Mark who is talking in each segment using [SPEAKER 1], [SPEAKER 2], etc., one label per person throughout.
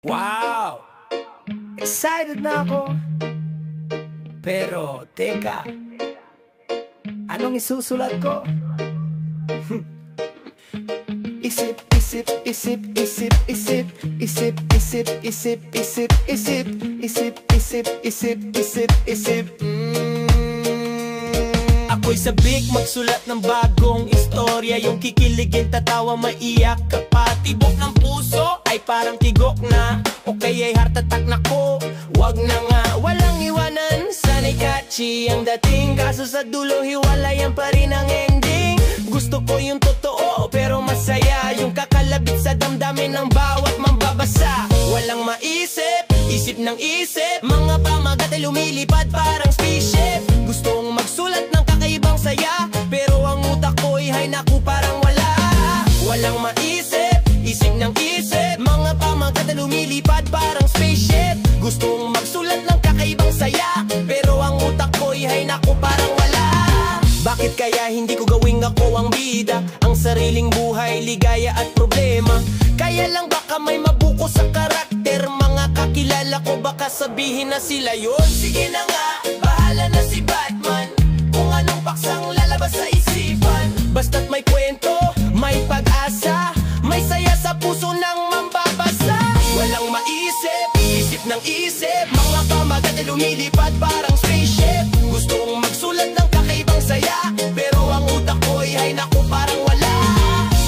[SPEAKER 1] Wow! Excited na ako. Pero teka, anong isusulat ko? Isip, isip, isip, isip, isip, isip, isip, isip, isip, isip, isip, isip, isip, isip, isip. Ako'y sabik magsulat ng bagong istorya, yung kikiligin, tatawa, maiyak ka pa. Tibok ng puso ay parang tigok na, o kaya'y heart attack na ko. Wag na nga, walang iwanan, sana'y catchy ang dating, kaso sa dulo hiwalayan pa rin ang ending. Gusto ko yung totoo pero masaya, yung kakalabit sa damdamin ng bawat mambabasa. Walang maisip, isip ng isip, mga pamagat ay lumilipad parang spaceship. Gustong magsulat ng kakaibang saya, pero ang utak ko'y hay naku parang wala. Walang maisip, isip ng isip, mga pamagat ay lumilipad parang spaceship. Gustong magsulat ng kakaibang saya, pero ang utak ko'y hay naku parang wala. Bakit kaya hindi ko gawing ako ang bida, ang sariling buhay, ligaya at problema? Kaya lang baka may mabuko sa karakter, mga kakilala ko baka sabihin na sila yun. Sige na nga, bahala na si Batman, kung anong paksang lalabas sa isipan. Basta't may kwento, may pag-asa, may saya sa puso ng mambabasa. Walang maisip, isip ng isip, mga pamagat ay lumilipad parang spaceship. Gustong magsulat ng kakaibang saya, pero ang utak ko'y hay naku parang wala.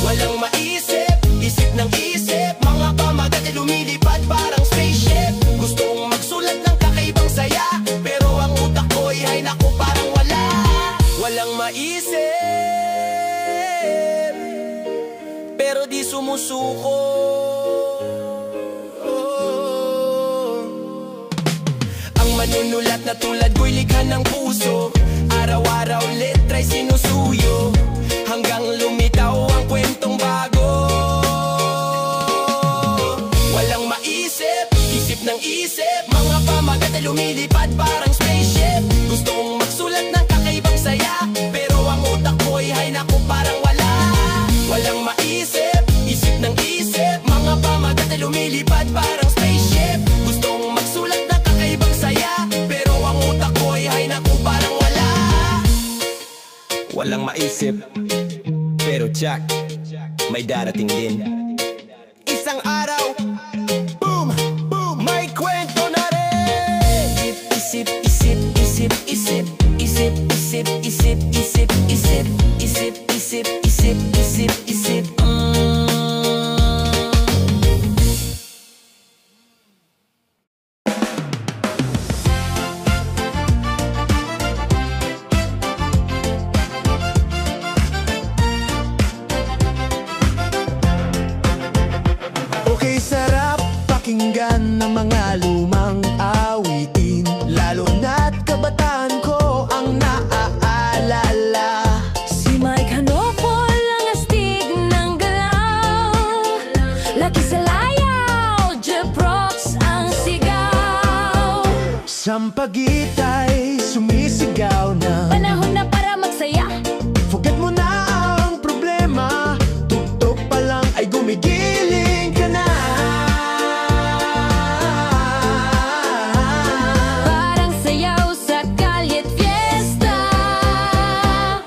[SPEAKER 1] Walang maisip, isip ng isip, mga pamagat ay lumilipad parang spaceship. Gustong magsulat ng kakaibang saya, pero ang utak ko'y hay naku parang wala. Walang maisip, pero di sumusuko. Ang manunulat na tulad ko'y likha ng puso, araw-araw letra'y sinusuyo, hanggang lumitaw ang kwentong bago. Walang maisip, isip ng isip, mga pamagat ay lumilipad parang spaceship. Gustong magsulat ng kakaibang saya, pero ang utak ko'y hay naku parang wala. Walang maisip, isip ng isip, mga pamagat ay lumilipad parang spaceship. Gustong magsulat ng kakaibang saya, pero ang utak ko'y hay naku parang wala. Walang maisip, pero tsak, may darating din. Isang araw, boom, boom, may kwento na rin. Isip, isip, isip, isip, isip, isip, isip, isip, isip, isip, isip, isip, isip, isip.
[SPEAKER 2] Okay, sarap pakinggan ng mga lumang awitin, lalo na't kabataan ko ang naaalala.
[SPEAKER 3] Si Mike Hanopol ang astig ng galaw, Lucky Salayaw, Jeff Rocks ang sigaw.
[SPEAKER 2] Sampagitay sumisigaw na,
[SPEAKER 3] Panahon na para magsaya,
[SPEAKER 2] forget mo na ang problema, tugtog pa lang ay gumigiling ka na.
[SPEAKER 3] parang sayaw sa Calyet Fiesta.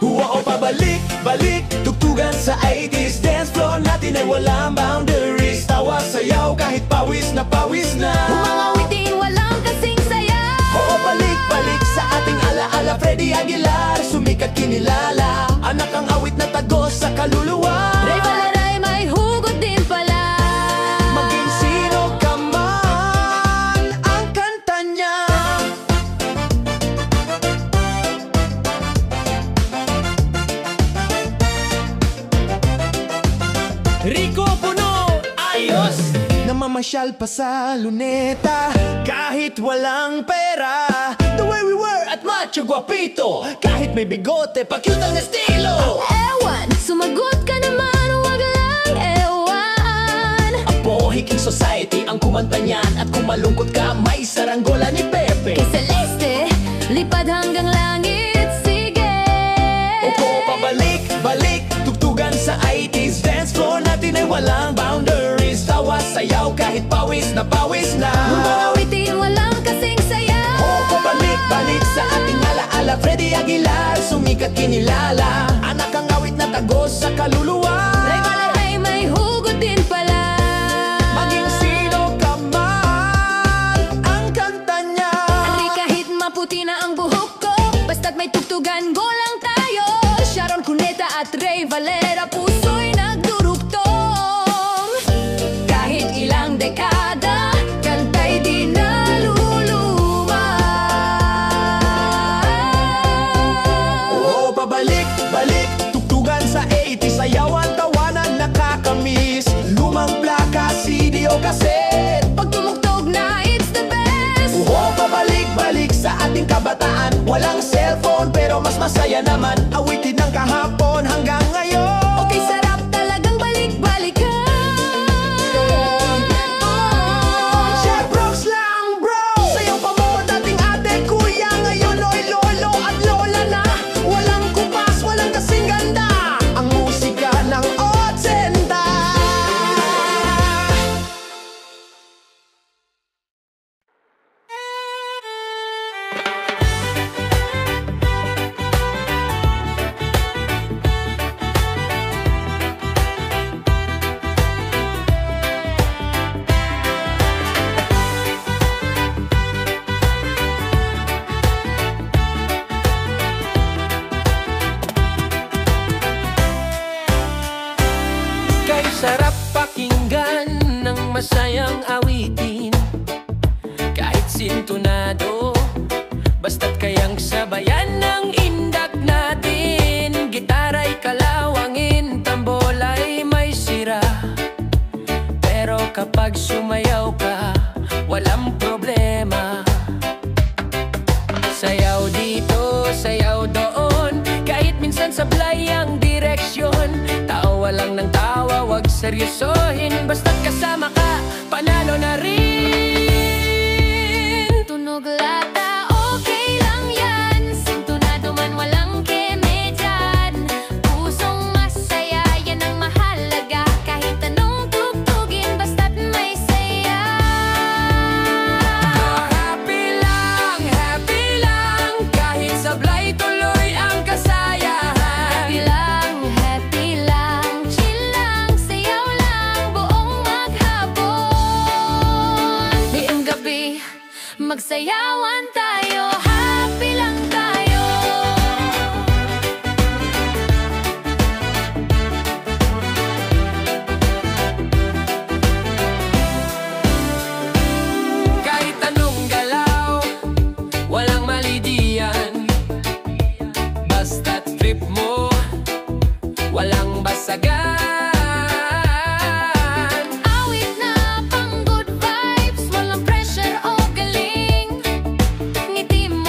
[SPEAKER 2] Huwa o pabalik, balik, tugtugan sa 80s dance floor natin ay walang boundaries. Tawa, sayaw, kahit pawis na pawis na.
[SPEAKER 3] Mga witin walang kasing saya.
[SPEAKER 2] Oo, balik, balik sa ating alaala. Freddy Aguilar, sumikat kinilala, anak ang awit na tagos sa kaluluwa.
[SPEAKER 3] Ray Valaray may hugot din pala.
[SPEAKER 2] Maging sino ka man, ang kanta niya.
[SPEAKER 1] Rico Puno, ayos!
[SPEAKER 2] Namamasyal pa sa luneta, kahit walang pera. The way we were at macho guapito, kahit may bigote, pa-cute ang estilo.
[SPEAKER 3] Ewan, sumagot ka naman, wag lang ewan.
[SPEAKER 2] Apo, Hiking Society ang kumanta niyan, at kung malungkot ka, may saranggola ni Pepe.
[SPEAKER 3] Kay Celeste, lipad hanggang langit, sige.
[SPEAKER 2] Opo, pabalik, balik, tugtugan sa 80s dance floor natin ay walang boundaries. Tawa, sayaw, kahit kahit pawis na
[SPEAKER 3] Mga awitin walang kasing saya.
[SPEAKER 2] Pabalik-balik sa ating alaala. Freddy Aguilar, sumikat kinilala. Anak ang awit na tagos sa kaluluwa.
[SPEAKER 3] Rival ay may hugot din pala.
[SPEAKER 2] Maging sino ka man, ang kanta niya.
[SPEAKER 3] Ari kahit maputi na ang buhok ko, basta't may tugtugan, go lang tayo. Sharon Cuneta at Ray Valera, puso'y nagdurugtong. Kahit ilang dekada, kanta'y di naluluma.
[SPEAKER 2] Oo, pabalik-balik, tugtugan sa 80s, sayawan, tawanan, nakakamiss. Lumang plaka, CD o kaset.
[SPEAKER 3] Pag tumugtog na, it's the best.
[SPEAKER 2] Oo, pabalik-balik sa ating kabataan. Walang cellphone pero mas masaya naman. Awitin ng kahapon hanggang ngayon.
[SPEAKER 3] Okay, sarap talagang balik-balikan.
[SPEAKER 2] Chef Brooks lang bro, sayaw pa mo dating ate, kuya. Ngayon lo'y lolo at lola na. Walang kupas, walang kasing ganda. Ang musika ng 80.
[SPEAKER 1] Kay sarap pakinggan ng masayang awitin. Kahit sintonado, basta't kayang sabayan ng indak natin. Gitara'y kalawangin, tambola'y may sira. Pero kapag sumayaw ka, walang problema. Sayaw dito, sayaw doon, kahit minsan sablay ang direksyon. Tawa lang ng tawa, wag seryosohin. Basta't kasama ka, panalo na rin.
[SPEAKER 3] Tunog lata, okay lang yan. Sintonado man, walang keme dyan. Pusong masaya, yan ang mahalaga. Kahit anong tugtugin, basta't may saya.
[SPEAKER 1] Happy lang, kahit sablay tuloy ang kasayahan.
[SPEAKER 3] Happy lang, chill lang, sayaw lang, buong maghapon. Diing gabi, magsayawan tayo, happy lang tayo.
[SPEAKER 1] Kahit anong galaw, walang mali diyan. Basta't trip mo, walang basagan.
[SPEAKER 3] Awit na pang good vibes, walang pressure o galing. Ngiti mo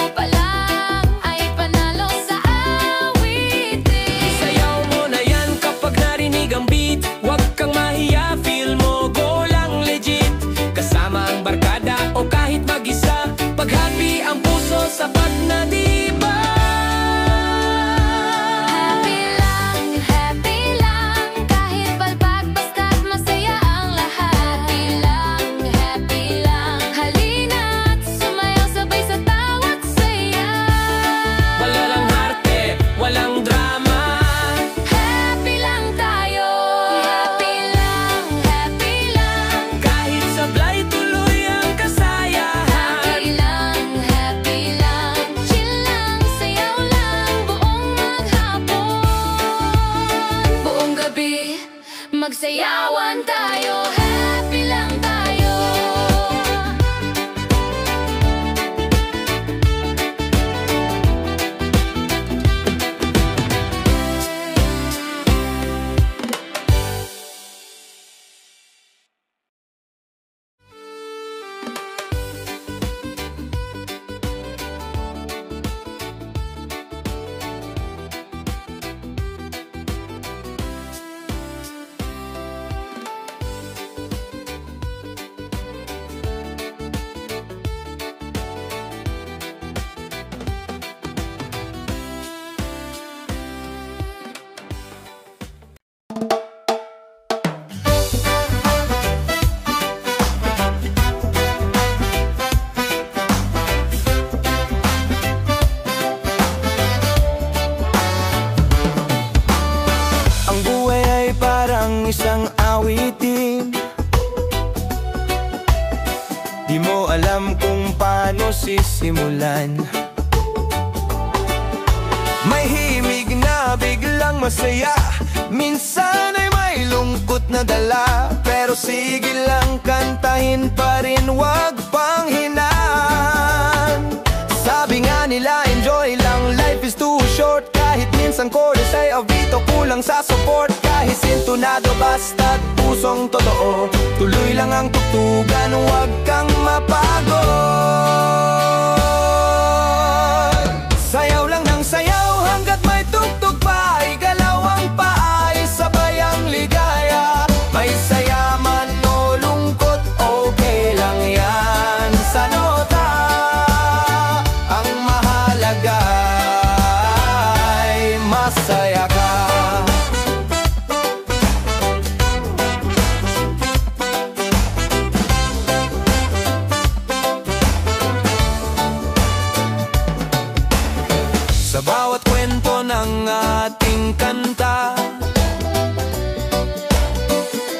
[SPEAKER 1] di mo alam kung paano sisimulan. May himig na biglang masaya, minsan ay may lungkot na dala. Pero sige lang, kantahin pa rin, wag pang hinaan. Sabi nga nila, enjoy lang, life is too short. Kahit minsan chorus ay avito, kulang sa support. Kahit sintonado, basta't pusong totoo, tuloy lang ang tugtugan, wag kang mapagod. Sayaw lang ng sayaw hanggat may tugtog pa, igalaw ang paa, isabay ang ligaya. May saya man o lungkot, okay lang yan sa nota. Ang mahalaga ay masaya ka. Sa bawat kwento ng ating kanta,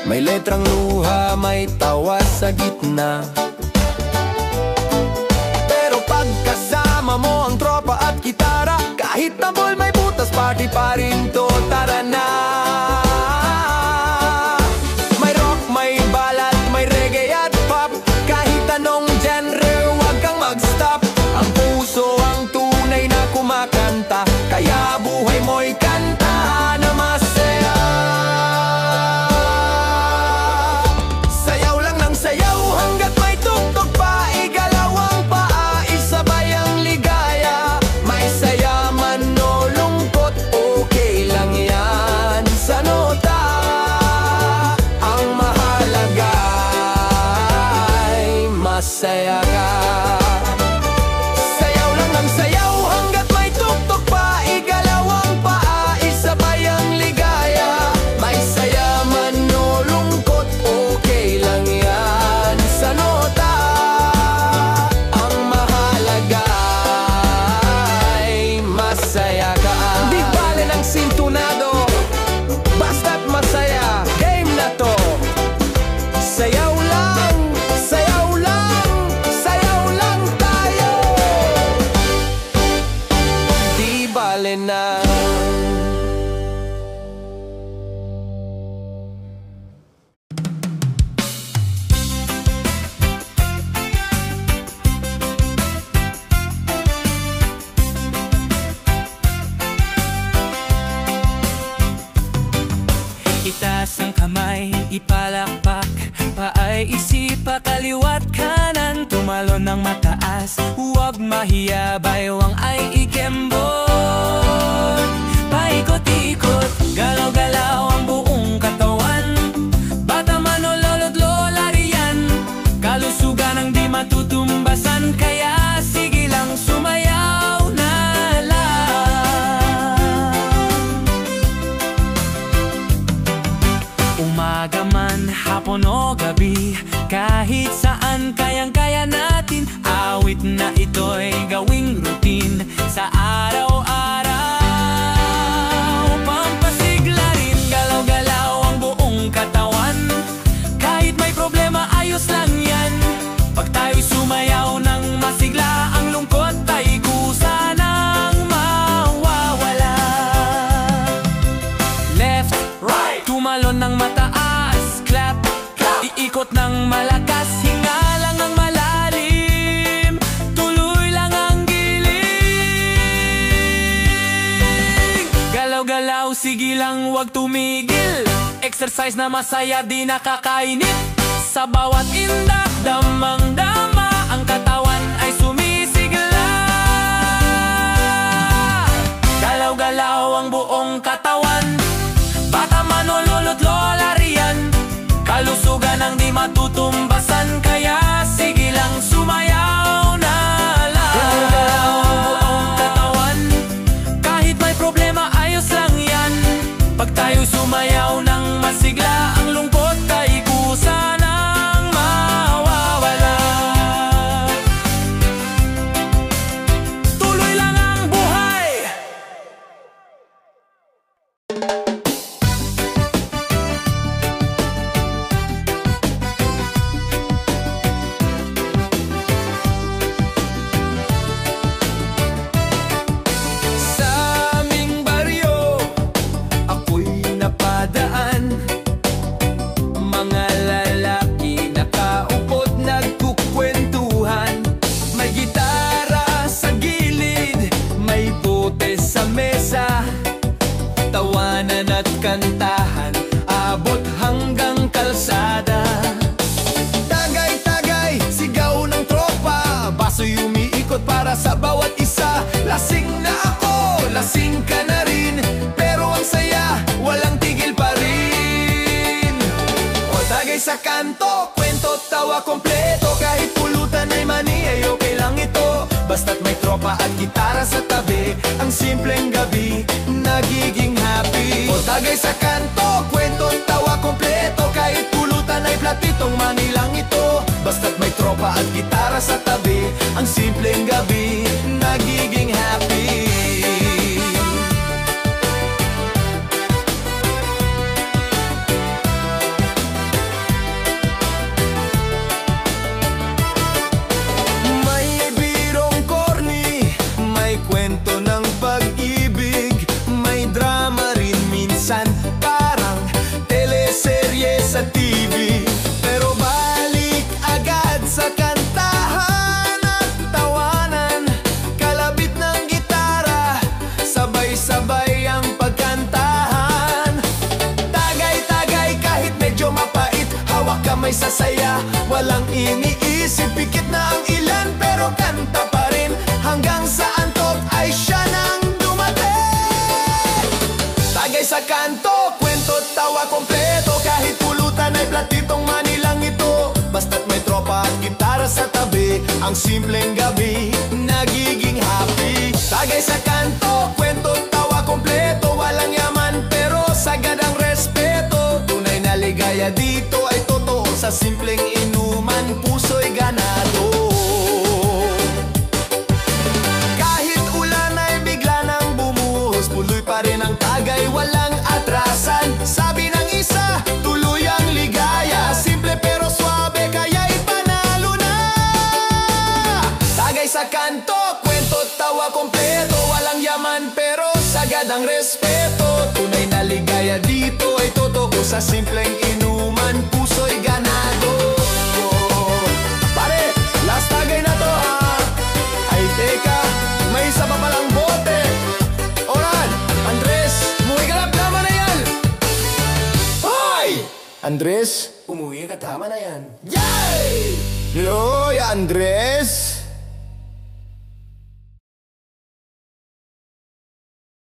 [SPEAKER 1] may letrang luha, may tawa sa gitna. Pero pagkasama mo ang tropa at gitara, kahit tambol may butas, party pa rin to, tara na. May rock, may ballad, may reggae at pop, kahit anong genre, wag kang mag-stop. Ang puso ang tunay na kumakanta, kaya buhay mo'y kanta na masaya. Sayaw lang ng sayaw hanggat may tugtog pa, igalaw ang paa, isabay ang ligaya. May saya man o lungkot, okay lang yan sa nota. Ang mahalaga ay masaya ka. Sayaw lang ng sayaw hanggat may tugtog pa, igalaw ang paa, isabay ang ligaya. May saya man o lungkot, okay lang yan sa nota. Ang mahalaga ay masaya ka. Di bale ng sintonado, basta't masaya, game na to. Sayaw lang, sayaw lang, sayaw lang tayo. Di bale na.
[SPEAKER 4] Itaas ang kamay, ipalakpak, paay isip, kaliwat kanan, tumalon ng mataas, huwag mahiya, baywang ay ikembot. Paikot-ikot, galaw-galaw ang buong katawan, bata man o lolo't lola riyan, kalusugan ang di matutumbasan, kaya sige lang sumayaw na lang. Umaga man, hapon o gabi, kahit saan kayang-kaya natin, awit na ito'y gawing routine sa araw-araw. Pampasigla rin, galaw-galaw ang buong katawan, kahit may problema ayos lang yan. Pag tayo'y sumayaw ng masigla, ang lungkot ay kusa nang mawawala. Left, right, tumalon ng mataas, clap, clap, iikot ng malakas, hinga lang ng malalim, tuloy lang ang giling. Galaw-galaw, sige lang, wag tumigil, exercise na masaya, di nakakainip. Sa bawat indak, damang-dama, ang katawan ay sumisigla. Galaw-galaw ang buong katawan, bata man o lolo't lola riyan, kalusugan ang di matutumbasan, kaya sige lang sumayaw na lang. Galaw-galaw ang buong katawan, kahit may problema ayos lang yan. Pag tayo sumayaw ng masigla, ang lungkot ay kusa nang mawawala.
[SPEAKER 2] para sa bawat isa. Lasing na ako, lasing ka na rin, pero ang saya, walang tigil pa rin. O tagay sa kanto, kwento, tawa, kompleto. Kahit pulutan ay mani, ay okay lang ito. Basta't may tropa at gitara sa tabi, ang simpleng gabi, nagiging happy. O tagay sa kanto, kwento, tawa, kompleto. Kahit pulutan ay platitong mani lang ito. Basta't may tropa at gitara sa tabi, ang simpleng gabi, nagiging happy. May birong corny, may kwento ng pag-ibig, may drama rin minsan, parang teleserye sa TV. Pero balik agad sa kantahan at tawanan, kalabit ng gitara, sabay-sabay ang pagkantahan. Tagay-tagay kahit medyo mapait, hawak kamay sa saya, walang iniisip, pikit na ang ilan pero kanta pa rin, hanggang sa antok ay siya nang dumating. Tagay sa kanto, kwento, tawa, kompleto. Kahit pulutan ay platitong mani lang ito. Basta't may tropa at gitara sa tabi, ang simpleng gabi, nagiging happy. Tagay sa kanto, kwento, tawa, kompleto. Walang yaman pero sagad ang respeto. Tunay na ligaya dito ay totoo, sa simpleng inuman, puso'y ganado. Kahit ulan ay bigla nang bumuhos, tuloy pa rin ang tagay, walang atrasan. Sabi ng isa, tuloy ang ligaya, simple pero suabe, kaya'y panalo na. Tagay sa kanto, kwento, tawa, kompleto. Walang yaman pero sagad ang respeto. Tunay na ligaya dito ay totoo, sa simpleng inuman, puso'y ganado. Pare, last tagay na to ha. Ay teka, may isa pa palang bote. Oran, Andres, umuwi ka na, tama na yan. Hoy! Andres, umuwi ka, tama na yan. Yay! Hello, Andres?